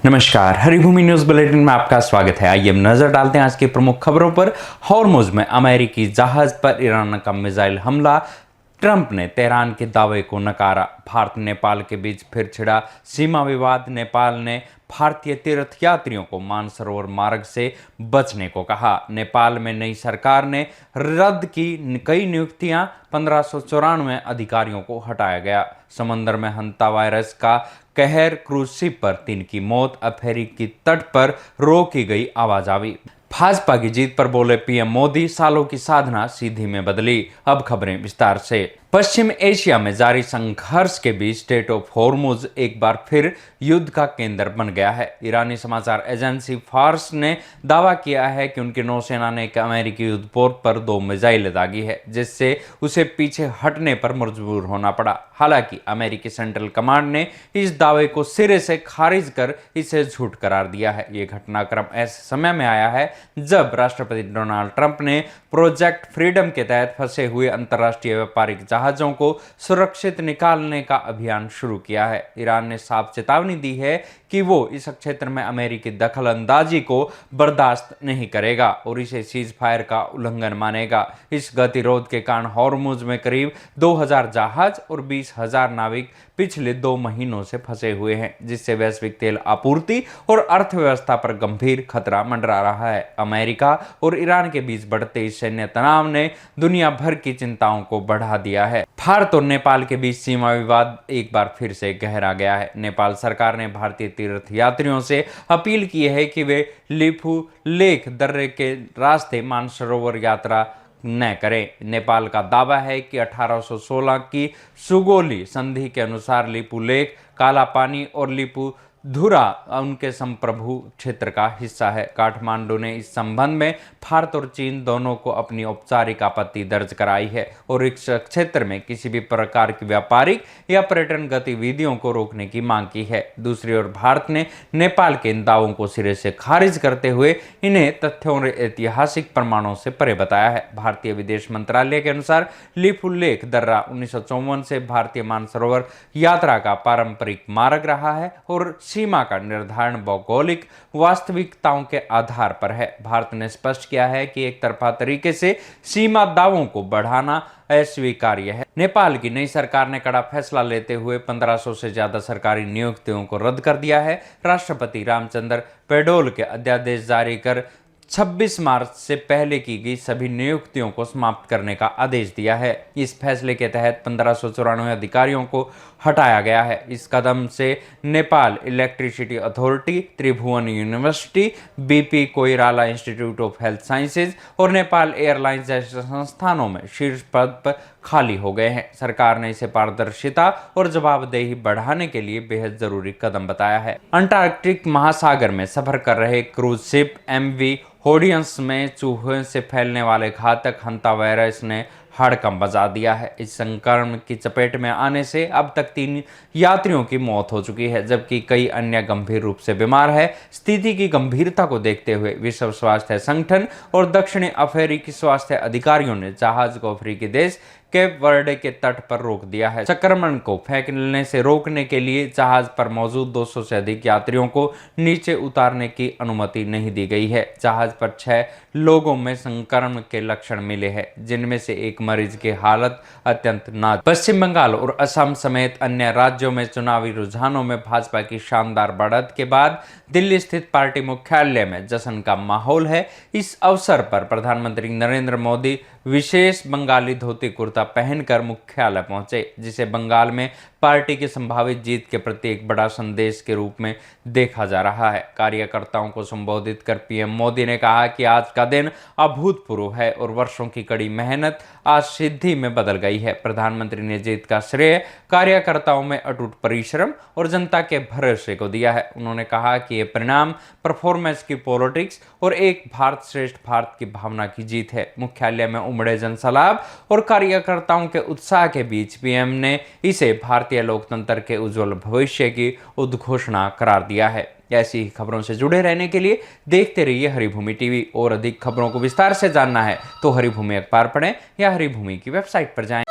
नमस्कार, Haribhoomi news bulletin में आपका स्वागत है। आइए हम नजर डालते हैं आज की प्रमुख खबरों पर। हॉर्मुज में अमेरिकी जहाज पर ईरान का मिसाइल हमला, ट्रंप ने तेहरान के दावे को नकारा। भारत नेपाल के बीच फिर छिड़ा सीमा विवाद, नेपाल ने भारतीय तीर्थयात्रियों को मानसरोवर मार्ग से बचने को कहा। नेपाल में नई सरकार ने रद्द की कई नियुक्तियां, 1594 अधिकारियों को हटाया गया। समंदर में हंता वायरस का कहर, क्रूज शिप पर 3 की मौत, अफ्रीकी तट पर रोकी गई आवाजाही। भाजपा की जीत पर बोले पीएम मोदी, सालों की साधना सीधी में बदली। अब खबरें विस्तार से। पश्चिम एशिया में जारी संघर्ष के बीच स्टेट ऑफ हॉर्मुज एक बार फिर युद्ध का केंद्र बन गया है। ईरानी समाचार एजेंसी फार्स ने दावा किया है कि उनकी नौसेना ने एक अमेरिकी युद्धपोत पर 2 मिसाइलें दागी है, जिससे उसे पीछे हटने पर मजबूर होना पड़ा। हालांकि अमेरिकी सेंट्रल कमांड ने इस दावे को सिरे से खारिज कर इसे झूठ करार दिया है। ये घटनाक्रम ऐसे समय में आया है जब राष्ट्रपति डोनाल्ड ट्रंप ने प्रोजेक्ट फ्रीडम के तहत फंसे हुए अंतर्राष्ट्रीय व्यापारिक जहाजों को सुरक्षित निकालने का अभियान शुरू किया है। ईरान ने साफ चेतावनी दी है कि वो इस क्षेत्र में अमेरिकी दखल अंदाजी को बर्दाश्त नहीं करेगा और इसे सीज फायर का उल्लंघन मानेगा। इस गतिरोध के कारण हॉर्मुज में करीब 2000 जहाज और 20,000 नाविक पिछले 2 महीनों से फंसे हुए हैं, जिससे वैश्विक तेल आपूर्ति और अर्थव्यवस्था पर गंभीर खतरा मंडरा रहा है। अमेरिका और ईरान के बीच बढ़ते इस सैन्य तनाव ने दुनिया भर की चिंताओं को बढ़ा दिया है। भारत और नेपाल के बीच सीमा विवाद एक बार फिर से गहरा गया है। नेपाल सरकार ने भारतीय तीर्थयात्रियों से अपील की है कि वे लिपू लेक दर्रे के रास्ते मानसरोवर यात्रा न करें। नेपाल का दावा है कि 1816 की सुगोली संधि के अनुसार लिपू लेक, काला पानी और लिपू धुरा उनके संप्रभु क्षेत्र का हिस्सा है। काठमांडू ने इस संबंध में भारत और चीन दोनों को अपनी औपचारिक आपत्ति दर्ज कराई है और इस क्षेत्र में किसी भी प्रकार की व्यापारिक या पर्यटन गतिविधियों को रोकने की मांग की है। दूसरी ओर भारत ने नेपाल के इन दावों को सिरे से खारिज करते हुए इन्हें तथ्यों और ऐतिहासिक प्रमाणों से परे बताया है। भारतीय विदेश मंत्रालय के अनुसार लिपू लेक दर्रा 1954 से भारतीय मानसरोवर यात्रा का पारंपरिक मार्ग रहा है और सीमा का निर्धारण भौगोलिक वास्तविकताओं के आधार पर है। भारत ने स्पष्ट किया है कि एक तरफा तरीके से सीमा दावों को बढ़ाना अस्वीकार्य है। नेपाल की नई सरकार ने कड़ा फैसला लेते हुए 1500 से ज्यादा सरकारी नियुक्तियों को रद्द कर दिया है। राष्ट्रपति रामचंद्र पौडेल के अध्यादेश जारी कर 26 मार्च से पहले की गई सभी नियुक्तियों को समाप्त करने का आदेश दिया है। इस फैसले के तहत 1594 अधिकारियों को हटाया गया है। इस कदम से Nepal electricity authority, Tribhuvan university, BP Koirala institute of health sciences और नेपाल एयरलाइंस जैसे संस्थानों में शीर्ष पद पर खाली हो गए हैं। सरकार ने इसे पारदर्शिता और जवाबदेही बढ़ाने के लिए बेहद जरूरी कदम बताया है। अंटार्कटिक महासागर में सफर कर रहे क्रूज शिप एमवी होडियंस में चूहों से फैलने वाले घातक हंता वायरस ने हड़कंप मचा दिया है। इस संक्रमण की चपेट में आने से अब तक 3 यात्रियों की मौत हो चुकी है, जबकि कई अन्य गंभीर रूप से बीमार है। स्थिति की गंभीरता को देखते हुए विश्व स्वास्थ्य संगठन और दक्षिणी अफ्रीकी स्वास्थ्य अधिकारियों ने जहाज को अफ्रीकी देश केप वर्डे के तट पर रोक दिया है। संक्रमण को फैलने से रोकने के लिए जहाज पर मौजूद 200 से अधिक यात्रियों को नीचे उतारने की अनुमति नहीं दी गई है। जहाज पर 6 लोगों में संक्रमण के लक्षण मिले हैं, जिनमें से एक मरीज की हालत अत्यंत नाजुक। पश्चिम बंगाल और असम समेत अन्य राज्यों में चुनावी रुझानों में भाजपा की शानदार बढ़त के बाद दिल्ली स्थित पार्टी मुख्यालय में जश्न का माहौल है। इस अवसर पर प्रधानमंत्री नरेंद्र मोदी विशेष बंगाली धोती कुर्ता पहनकर मुख्यालय पहुंचे, जिसे बंगाल में पार्टी की संभावित जीत के प्रति एक बड़ा संदेश के रूप में देखा जा रहा है। कार्यकर्ताओं को संबोधित कर पीएम मोदी ने कहा कि आज का दिन अभूतपूर्व है और वर्षों की कड़ी मेहनत आज सिद्धि में बदल गई है। प्रधानमंत्री ने जीत का श्रेय कार्यकर्ताओं में अटूट परिश्रम और जनता के भरोसे को दिया है। उन्होंने कहा कि ये परिणाम परफॉर्मेंस की पॉलिटिक्स और एक भारत श्रेष्ठ भारत की भावना की जीत है। मुख्यालय में उमड़े जनसलाब और कार्यकर्ताओं के उत्साह के बीच पीएम ने इसे भारतीय लोकतंत्र के उज्जवल भविष्य की उद्घोषणा करार दिया है। ऐसी ही खबरों से जुड़े रहने के लिए देखते रहिए हरिभूमि टीवी और अधिक खबरों को विस्तार से जानना है तो हरिभूमि अखबार पढ़ें या हरिभूमि की वेबसाइट पर जाएं।